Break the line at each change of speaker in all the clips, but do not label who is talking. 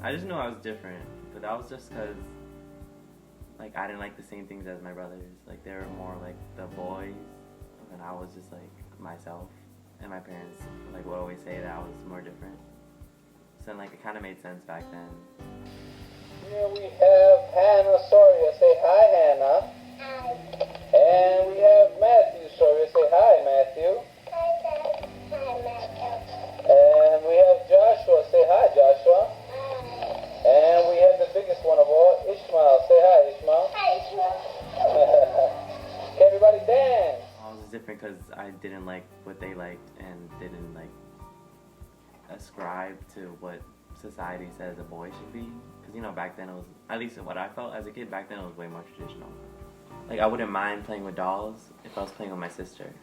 I just knew I was different, but that was just because, like, I didn't like the same things as my brothers. Like, they were more like the boys, and I was just like myself. And my parents like would always say that I was more different. So like it kind of made sense back then.
Here we have Hannah Sawyer. Say hi, Hannah.
Hi.
And we have Matthew Sawyer. Say hi, Matthew.
Hi, Dad. Hi, Matthew.
And we have Joshua. Say hi, Joshua.
Hi.
And we have the biggest one of all, Ishmael. Say hi, Ishmael.
Hi, Ishmael.
Okay, everybody dance.
I was just different because I didn't like what they liked and didn't like ascribe to what society says a boy should be. Because, you know, back then it was, at least what I felt as a kid, back then it was way more traditional. Like, I wouldn't mind playing with dolls if I was playing with my sister.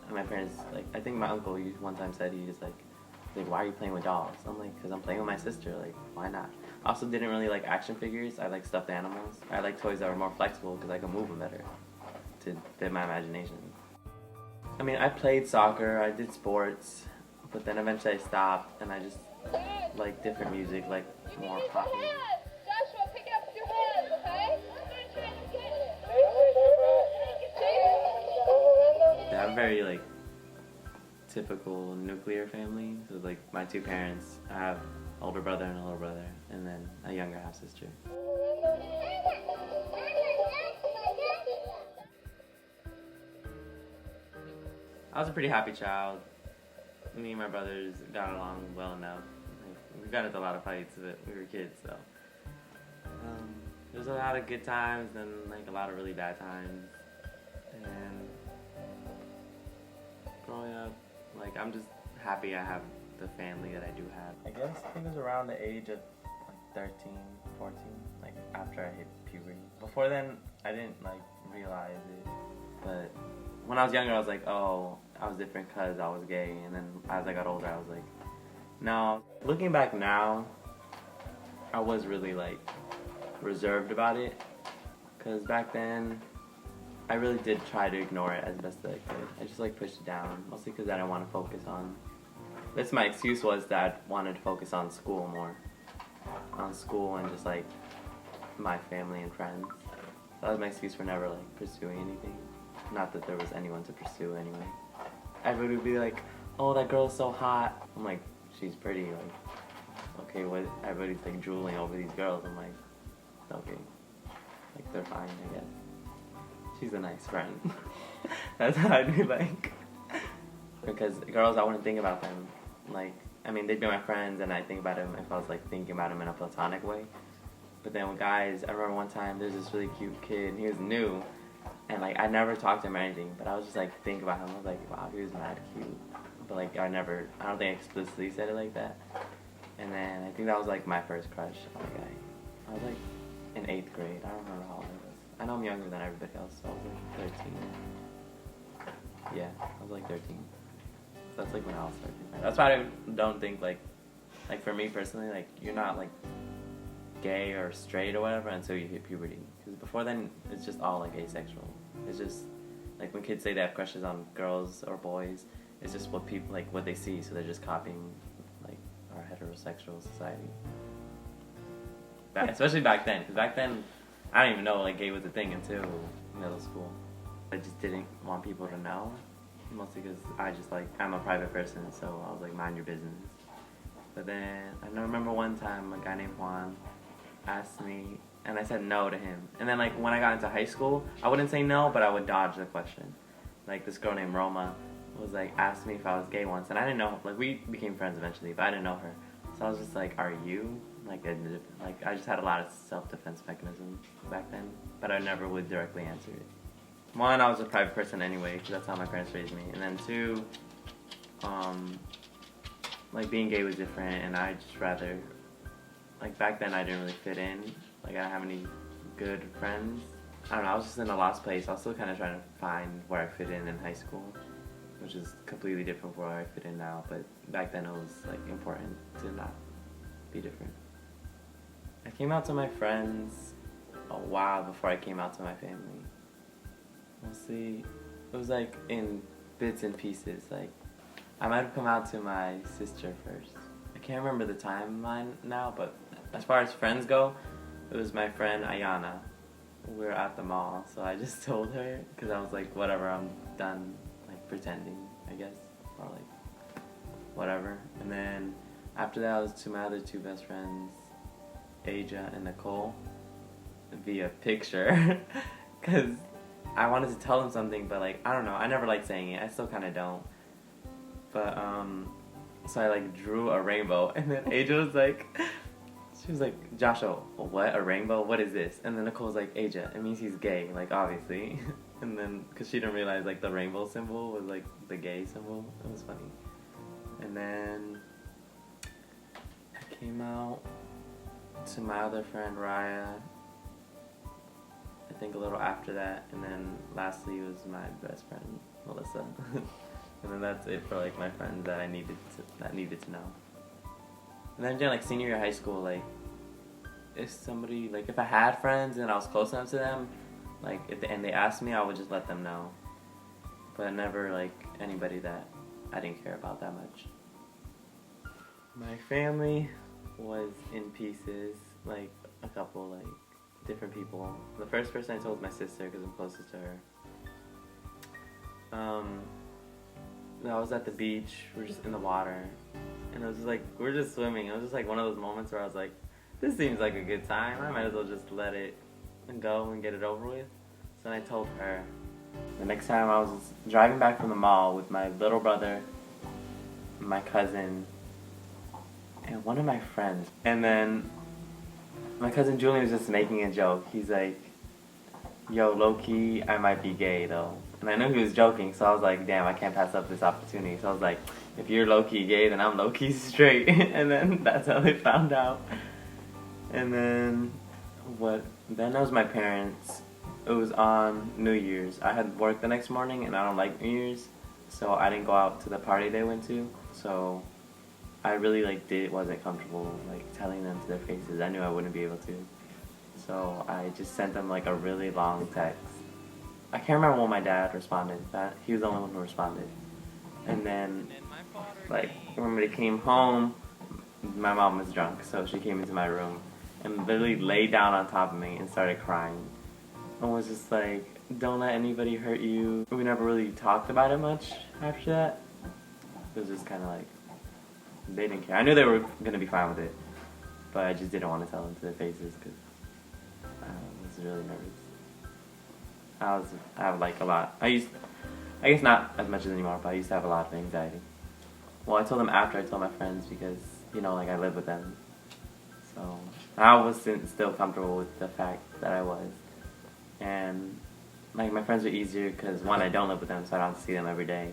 And my parents, like, I think my uncle one time said, he just like, why are you playing with dolls? I'm like, because I'm playing with my sister, like, why not? I also didn't really like action figures. I like stuffed animals. I like toys that were more flexible because I could move them better to fit my imagination. I mean, I played soccer, I did sports, but then eventually I stopped and I just like different music, like more pop.
Joshua, pick it up with your hands, okay?
Yeah, I'm very like typical nuclear family. So like my two parents, I have an older brother and a little brother, and then a younger half sister. I was a pretty happy child. Me and my brothers got along well enough. Like, we got into a lot of fights, but we were kids, so. There was a lot of good times and like a lot of really bad times. And growing up, like I'm just happy I have the family that I do have. I guess I think it was around the age of like 13, 14, like after I hit puberty. Before then, I didn't like realize it, but when I was younger, I was like, oh, I was different because I was gay. And then as I got older, I was like, no. Looking back now, I was really like reserved about it. Because back then, I really did try to ignore it as best as I could. I just like pushed it down, mostly because I didn't want to focus on. That's my excuse, was that I wanted to focus on school more. On school and just like my family and friends. That was my excuse for never like pursuing anything. Not that there was anyone to pursue anyway. Everybody would be like, oh, that girl's so hot. I'm like, she's pretty. Like, okay, what? Everybody's like drooling over these girls. I'm like, okay. Like, they're fine, I guess. She's a nice friend. That's how I'd be like. Because girls, I wouldn't think about them. Like, I mean, they'd be my friends, and I think about them if I was like thinking about them in a platonic way. But then with guys, I remember one time there's this really cute kid, and he was new. And like I never talked to him or anything, but I was just like thinking about him. I was like, wow, he was mad cute. But like I don't think I explicitly said it like that. And then I think that was like my first crush on a guy. I was like in 8th grade. I don't remember how old I was. I know I'm younger than everybody else, so I was like 13. Yeah, I was like 13. So that's like when I was 13. That's why I don't think like for me personally, like you're not like gay or straight or whatever until you hit puberty. Because before then, it's just all like asexual. It's just like when kids say they have crushes on girls or boys, it's just what people like what they see. So they're just copying like our heterosexual society. Especially back then, because back then I didn't even know like gay was a thing until middle school. I just didn't want people to know, mostly because I'm a private person, so I was like, mind your business. But then I remember one time a guy named Juan asked me, and I said no to him. And then like when I got into high school, I wouldn't say no, but I would dodge the question. Like this girl named Roma was like asked me if I was gay once, and I didn't know. Like we became friends eventually, but I didn't know her. So I was just like, are you? Like I just had a lot of self-defense mechanisms back then, but I never would directly answer it. One, I was a private person anyway, because that's how my parents raised me. And then two, like being gay was different, and I just rather, like back then I didn't really fit in. Like I didn't have any good friends. I don't know, I was just in a lost place. I was still kind of trying to find where I fit in high school, which is completely different from where I fit in now. But back then it was like important to not be different. I came out to my friends a while before I came out to my family. Mostly, it was like in bits and pieces. Like, I might have come out to my sister first. I can't remember the timeline now, but As far as friends go, it was my friend Ayana. We were at the mall, so I just told her because I was like, whatever, I'm done like pretending, I guess, or like whatever. And then after that, I was to my other two best friends, Aja and Nicole, via picture, because I wanted to tell them something, but like I don't know, I never liked saying it. I still kind of don't. But so I like drew a rainbow, and then Aja was like. She was like, Joshua, what? A rainbow? What is this? And then Nicole was like, Aja, it means he's gay, like, obviously. And then, because she didn't realize, like, the rainbow symbol was, like, the gay symbol. It was funny. And then I came out to my other friend, Raya, I think a little after that. And then lastly was my best friend, Melissa. And then that's it for, like, my friends that needed to know. And then during like senior year of high school, like if I had friends and I was close enough to them, like and they asked me, I would just let them know. But never like anybody that I didn't care about that much. My family was in pieces, like a couple like different people. The first person I told was my sister because I'm closest to her. I was at the beach, we were just in the water. And it was just like, we were just swimming. It was just like one of those moments where I was like, this seems like a good time. I might as well just let it go and get it over with. So then I told her. The next time I was driving back from the mall with my little brother, my cousin, and one of my friends. And then my cousin Julian was just making a joke. He's like, yo, low-key, I might be gay though. And I knew he was joking, so I was like, damn, I can't pass up this opportunity. So I was like, if you're low-key gay, then I'm low-key straight. And then that's how they found out. And then then that was my parents. It was on New Year's. I had work the next morning, and I don't like New Year's, so I didn't go out to the party they went to. So I really wasn't comfortable like telling them to their faces. I knew I wouldn't be able to. So I just sent them like a really long text. I can't remember when my dad responded. He was the only one who responded. And then, like, when they came home, my mom was drunk, so she came into my room and literally laid down on top of me and started crying. And was just like, don't let anybody hurt you. We never really talked about it much after that. It was just kind of like, they didn't care. I knew they were going to be fine with it, but I just didn't want to tell them to their faces because I was really nervous. I have like a lot. I guess not as much as anymore, but I used to have a lot of anxiety. Well, I told them after I told my friends because, you know, like I live with them. So I wasn't still comfortable with the fact that I was. And like my friends are easier because one, I don't live with them, so I don't have to see them every day.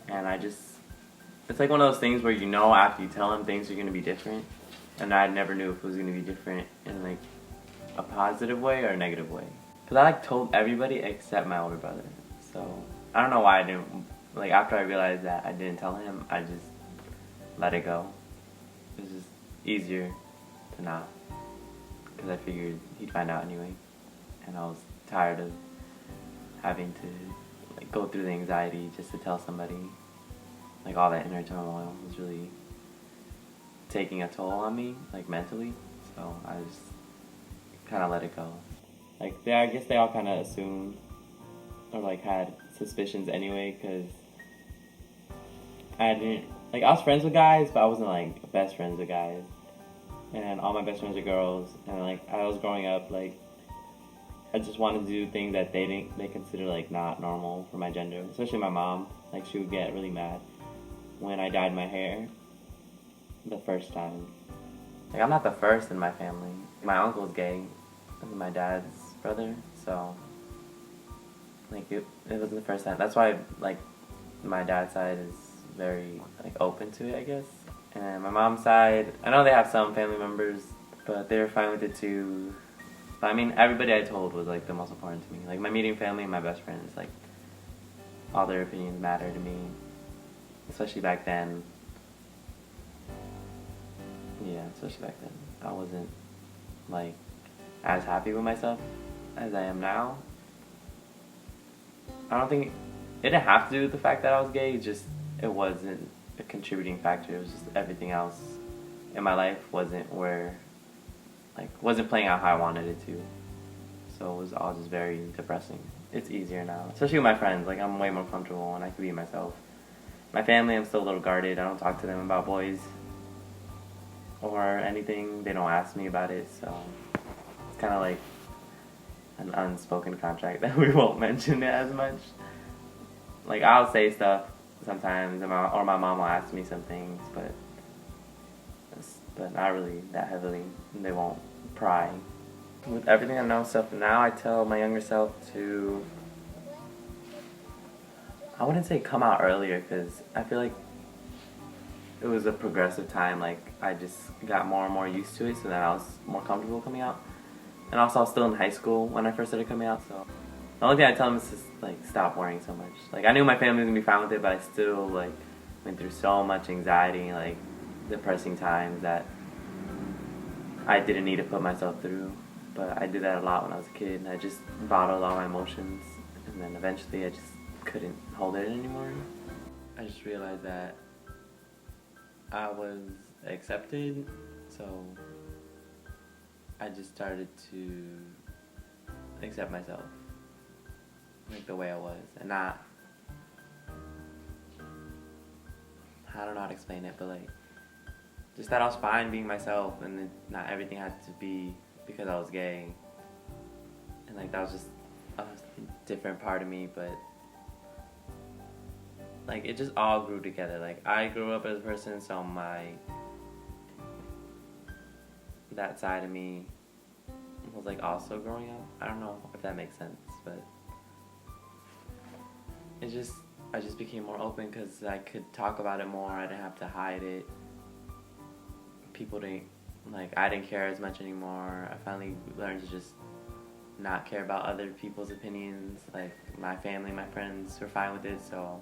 And it's like one of those things where you know after you tell them things are going to be different. And I never knew if it was going to be different in like a positive way or a negative way. Because I like told everybody except my older brother. So I don't know why I didn't, like after I realized that I didn't tell him, I just let it go. It was just easier to not. Because I figured he'd find out anyway. And I was tired of having to like go through the anxiety just to tell somebody. Like all that inner turmoil was really taking a toll on me, like mentally. So I just kind of let it go. Like I guess they all kind of assumed or like had suspicions anyway, because I was friends with guys, but I wasn't like best friends with guys. And all my best friends are girls, and like I was growing up, like I just wanted to do things that they consider like not normal for my gender. Especially my mom, like she would get really mad when I dyed my hair the first time. Like I'm not the first in my family. My uncle's gay, my dad's brother, so like it wasn't the first time. That's why like my dad's side is very like open to it, I guess. And my mom's side, I know they have some family members, but they're fine with it too. But I mean, everybody I told was like the most important to me. Like my immediate family and my best friends, like all their opinions matter to me, especially back then. Yeah, especially back then. I wasn't like as happy with myself as I am now. I don't think it didn't have to do with the fact that I was gay, just it wasn't a contributing factor. It was just everything else in my life wasn't where like wasn't playing out how I wanted it to. So it was all just very depressing. It's easier now, especially with my friends. Like I'm way more comfortable and I can be myself. My family, I'm still a little guarded. I don't talk to them about boys or anything. They don't ask me about it, so it's kind of like an unspoken contract that we won't mention it as much. Like I'll say stuff sometimes, or my mom will ask me some things, but not really that heavily. They won't pry. With everything I know stuff now, I tell my younger self to, I wouldn't say come out earlier, because I feel like it was a progressive time. Like I just got more and more used to it, so then I was more comfortable coming out. And also I was still in high school when I first started coming out, so the only thing I tell them is just like stop worrying so much. Like I knew my family was gonna be fine with it, but I still like went through so much anxiety, like depressing times that I didn't need to put myself through. But I did that a lot when I was a kid, and I just bottled all my emotions, and then eventually I just couldn't hold it anymore. I just realized that I was accepted, so I just started to accept myself, like the way I was, and not, I don't know how to explain it, but like, just that I was fine being myself, and then not everything had to be because I was gay, and like that was just a different part of me, but like it just all grew together. Like I grew up as a person, so that side of me was like also growing up. I don't know if that makes sense, but I just became more open because I could talk about it more. I didn't have to hide it. People didn't, like, I didn't care as much anymore. I finally learned to just not care about other people's opinions. Like my family, my friends were fine with it, so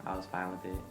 I was fine with it.